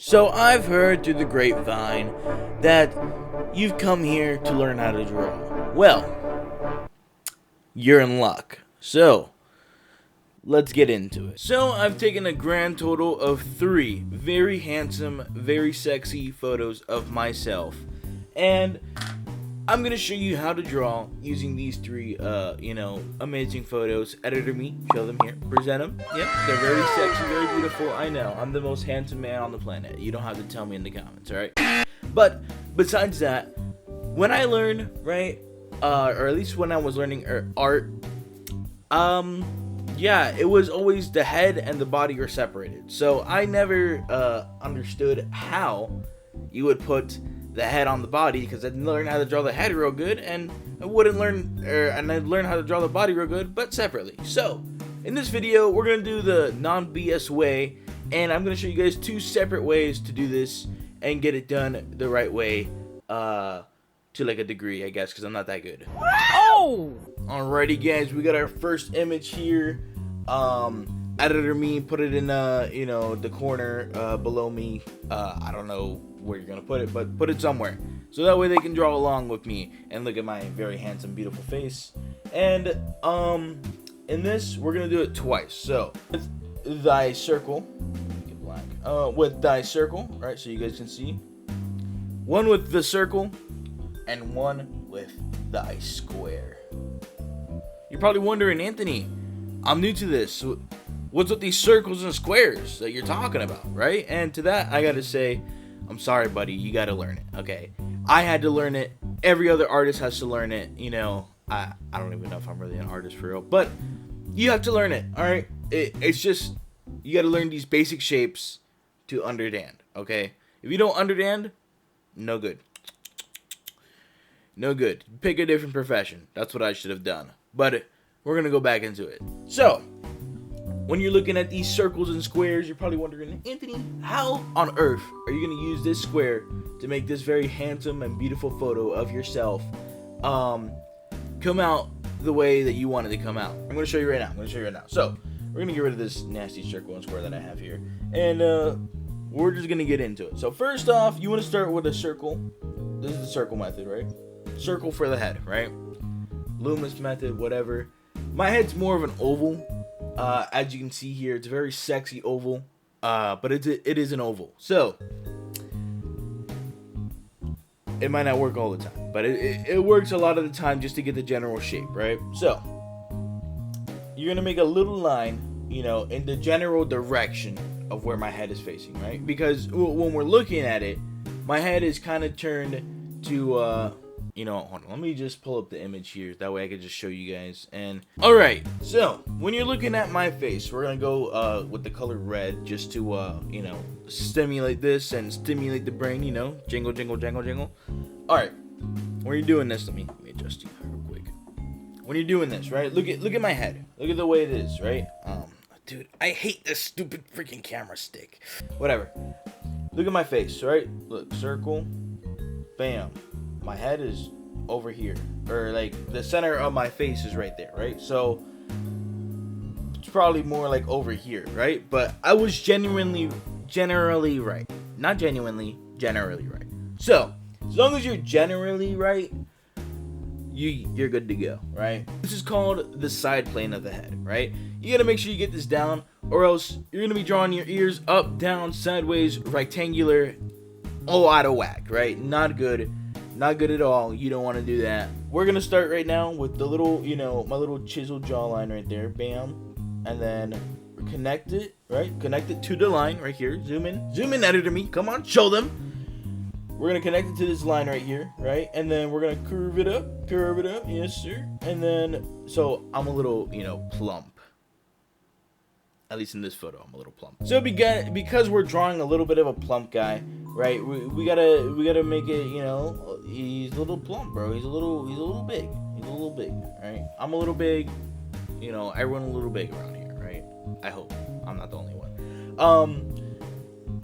So I've heard through the grapevine that you've come here to learn how to draw. Well, you're in luck. So, let's get into it. So I've taken a grand total of 3 very handsome, very sexy photos of myself. And I'm gonna show you how to draw using these 3, amazing photos. Editor me, show them here, present them. Yeah, they're very sexy, very beautiful. I know, I'm the most handsome man on the planet. You don't have to tell me in the comments, alright? But besides that, when I learned, right, or at least when I was learning art, yeah, it was always the head and the body are separated. So I never understood how you would put the head on the body, because I didn't learn how to draw the head real good, and I I'd learn how to draw the body real good, but separately. So in this video, we're gonna do the non-BS way, and I'm gonna show you guys 2 separate ways to do this and get it done the right way, to like a degree, I guess, because I'm not that good. Oh! Alrighty, guys, we got our first image here. Editor me, put it in the corner below me. I don't know where you're gonna put it, but put it somewhere so that way they can draw along with me and look at my very handsome, beautiful face. And in this, we're gonna do it twice. So with thy circle, make it black. With thy circle, right? So you guys can see one with the circle and one with thy square. You're probably wondering, Anthony, I'm new to this. What's with these circles and squares that you're talking about, right? And to that, I gotta say, I'm sorry, buddy. You gotta learn it, okay? I had to learn it. Every other artist has to learn it. You know, I don't even know if I'm really an artist for real, but you have to learn it, all right? It's just, you gotta learn these basic shapes to understand, okay? If you don't understand, no good. No good. Pick a different profession. That's what I should have done. But we're gonna go back into it. So, when you're looking at these circles and squares, you're probably wondering, Anthony, how on earth are you going to use this square to make this very handsome and beautiful photo of yourself come out the way that you want it to come out? I'm going to show you right now. So, we're going to get rid of this nasty circle and square that I have here. And we're just going to get into it. So, first off, you want to start with a circle. This is the circle method, right? Circle for the head, right? Loomis method, whatever. My head's more of an oval. As you can see here, it's a very sexy oval, but it is an oval. So, it might not work all the time, but it works a lot of the time just to get the general shape, right? So, you're going to make a little line, in the general direction of where my head is facing, right? Because when we're looking at it, my head is kind of turned to, hold on, let me just pull up the image here. That way I can just show you guys. And alright, so when you're looking at my face, we're gonna go with the color red just to stimulate this and stimulate the brain, jingle, jingle, jingle, jingle. Alright, when you're doing this, let me adjust you real quick. When you're doing this, right, look at my head. Look at the way it is, right? Dude, I hate this stupid freaking camera stick. Whatever. Look at my face, right? Look, circle, bam. My head is over here, or like the center of my face is right there, right? So it's probably more like over here, right? But I was generally right. Not genuinely, generally right. So as long as you're generally right, you're good to go, right? This is called the side plane of the head, right? You gotta make sure you get this down, or else you're gonna be drawing your ears up, down, sideways, rectangular, all out of whack, right? Not good. Not good at all. You don't want to do that. We're going to start right now with the little, my little chiseled jawline right there. Bam. And then connect it, right? Connect it to the line right here. Zoom in. Zoom in, editor me. Come on, show them. We're going to connect it to this line right here, right? And then we're going to curve it up. Curve it up. Yes, sir. And then, so I'm a little, plump. At least in this photo, I'm a little plump. So because we're drawing a little bit of a plump guy, right? We gotta make it, he's a little plump, bro. He's a little big. He's a little big, right? I'm a little big, everyone a little big around here, right? I hope I'm not the only one.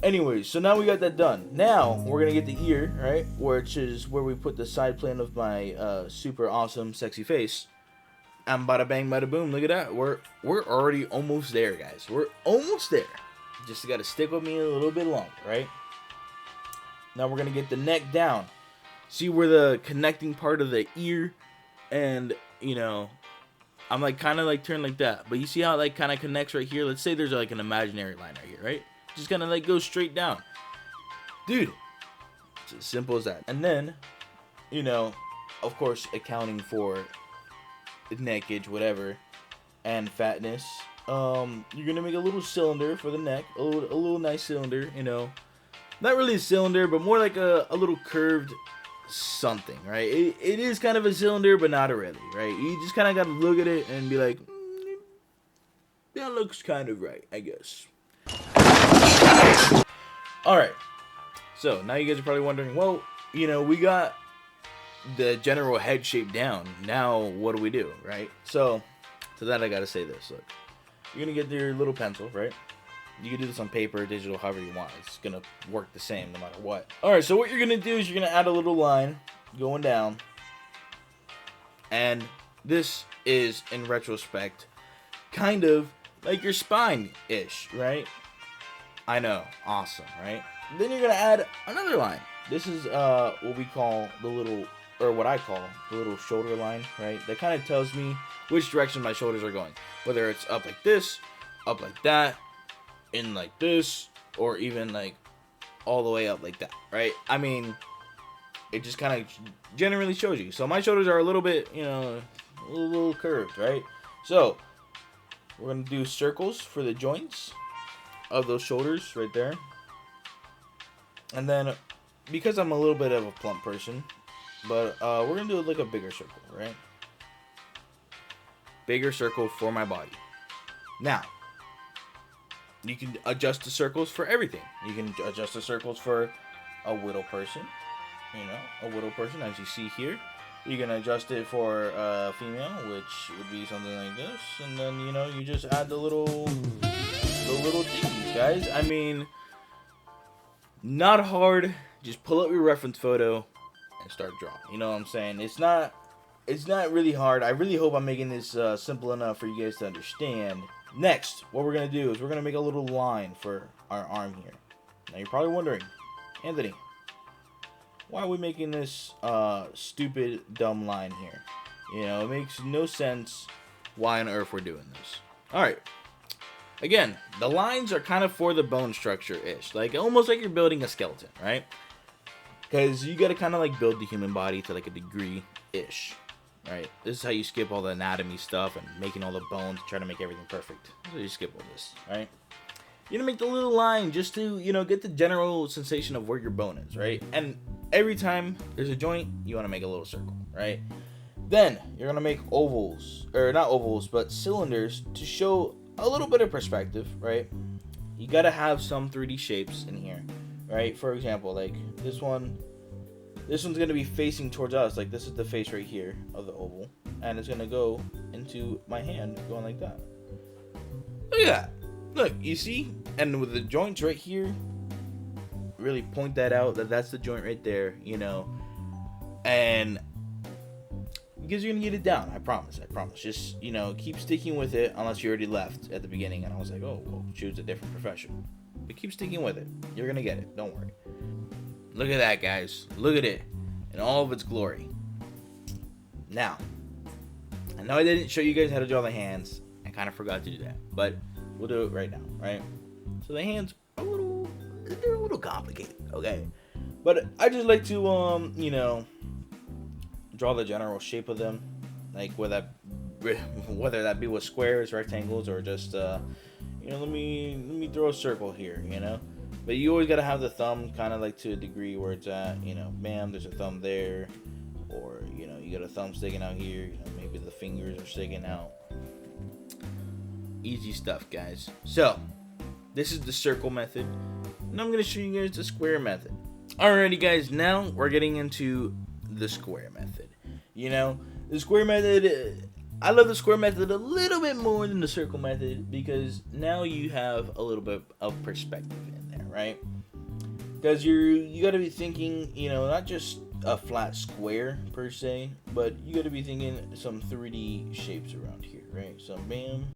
Anyways, so now we got that done. Now we're gonna get the ear, right? Which is where we put the side plane of my super awesome, sexy face. And bada bang, bada boom. Look at that. We're already almost there, guys. We're almost there. Just gotta stick with me a little bit longer, right? Now we're gonna get the neck down. See where the connecting part of the ear and, you know, I'm like kind of like turned like that. But you see how it like kind of connects right here? Let's say there's like an imaginary line right here, right? Just kind of like go straight down. Dude, it's as simple as that. And then, you know, of course, accounting for neckage, whatever, and fatness, you're gonna make a little cylinder for the neck, a little nice cylinder, you know, not really a cylinder, but more like a little curved something, right? It is kind of a cylinder, but not really, right? You just kind of got to look at it and be like, that looks kind of right, I guess. All right, so now you guys are probably wondering, well, you know, we got the general head shape down. Now what do we do, right? So to that I gotta say this. Look, you're gonna get your little pencil, right? You can do this on paper, digital, however you want. It's gonna work the same no matter what. Alright, so what you're gonna do is you're gonna add a little line going down. And this is, in retrospect, kind of like your spine-ish, right? I know, awesome, right? Then you're gonna add another line. This is what we call the little, or what I call the little shoulder line, right? That kind of tells me which direction my shoulders are going. Whether it's up like this, up like that, in like this, or even like all the way up like that, right? I mean, it just kind of generally shows you. So my shoulders are a little bit, you know, a little curved, right? So we're gonna do circles for the joints of those shoulders right there. And then, because I'm a little bit of a plump person, but we're gonna do like a bigger circle, right? Bigger circle for my body. Now, you can adjust the circles for everything. You can adjust the circles for a widow person, you know, a widow person, as you see here. You can adjust it for a female, which would be something like this, and then, you know, you just add the little thingies, guys. I mean, not hard. Just pull up your reference photo and start drawing. You know what I'm saying? It's not really hard. I really hope I'm making this simple enough for you guys to understand. Next, what we're going to do is we're going to make a little line for our arm here. Now, you're probably wondering, Anthony, why are we making this stupid, dumb line here? You know, it makes no sense why on earth we're doing this. Alright. Again, the lines are kind of for the bone structure-ish. Like, almost like you're building a skeleton, right? Because you got to kind of, like, build the human body to, like, a degree-ish. Right, this is how you skip all the anatomy stuff and making all the bones, try to make everything perfect. So you skip all this, right? You're gonna make the little line just to, you know, get the general sensation of where your bone is, right? And every time there's a joint, you want to make a little circle, right? Then you're gonna make ovals, or not ovals, but cylinders to show a little bit of perspective, right? You gotta have some 3D shapes in here, right? For example, like this one's going to be facing towards us. Like, this is the face right here of the oval. And it's going to go into my hand, going like that. Look at that. Look, you see? And with the joints right here, really point that out, that's the joint right there, you know. And because you're going to get it down, I promise. Just, you know, keep sticking with it unless you already left at the beginning. And I was like, oh, well, choose a different profession. But keep sticking with it. You're going to get it. Don't worry. Look at that, guys. Look at it in all of its glory. Now, I know I didn't show you guys how to draw the hands. I kind of forgot to do that, but we'll do it right now, right? So the hands are they're a little complicated, okay? But I just like to, you know, draw the general shape of them, like whether that be with squares, rectangles, or just, you know, let me throw a circle here, you know. But you always got to have the thumb kind of like to a degree where it's at, you know, bam, there's a thumb there. Or, you know, you got a thumb sticking out here. You know, maybe the fingers are sticking out. Easy stuff, guys. So, this is the circle method. And I'm going to show you guys the square method. Alrighty, guys, now we're getting into the square method. You know, the square method, I love the square method a little bit more than the circle method because now you have a little bit of perspective in there, right? Because you got to be thinking, you know, not just a flat square per se, but you got to be thinking some 3D shapes around here, right? So bam,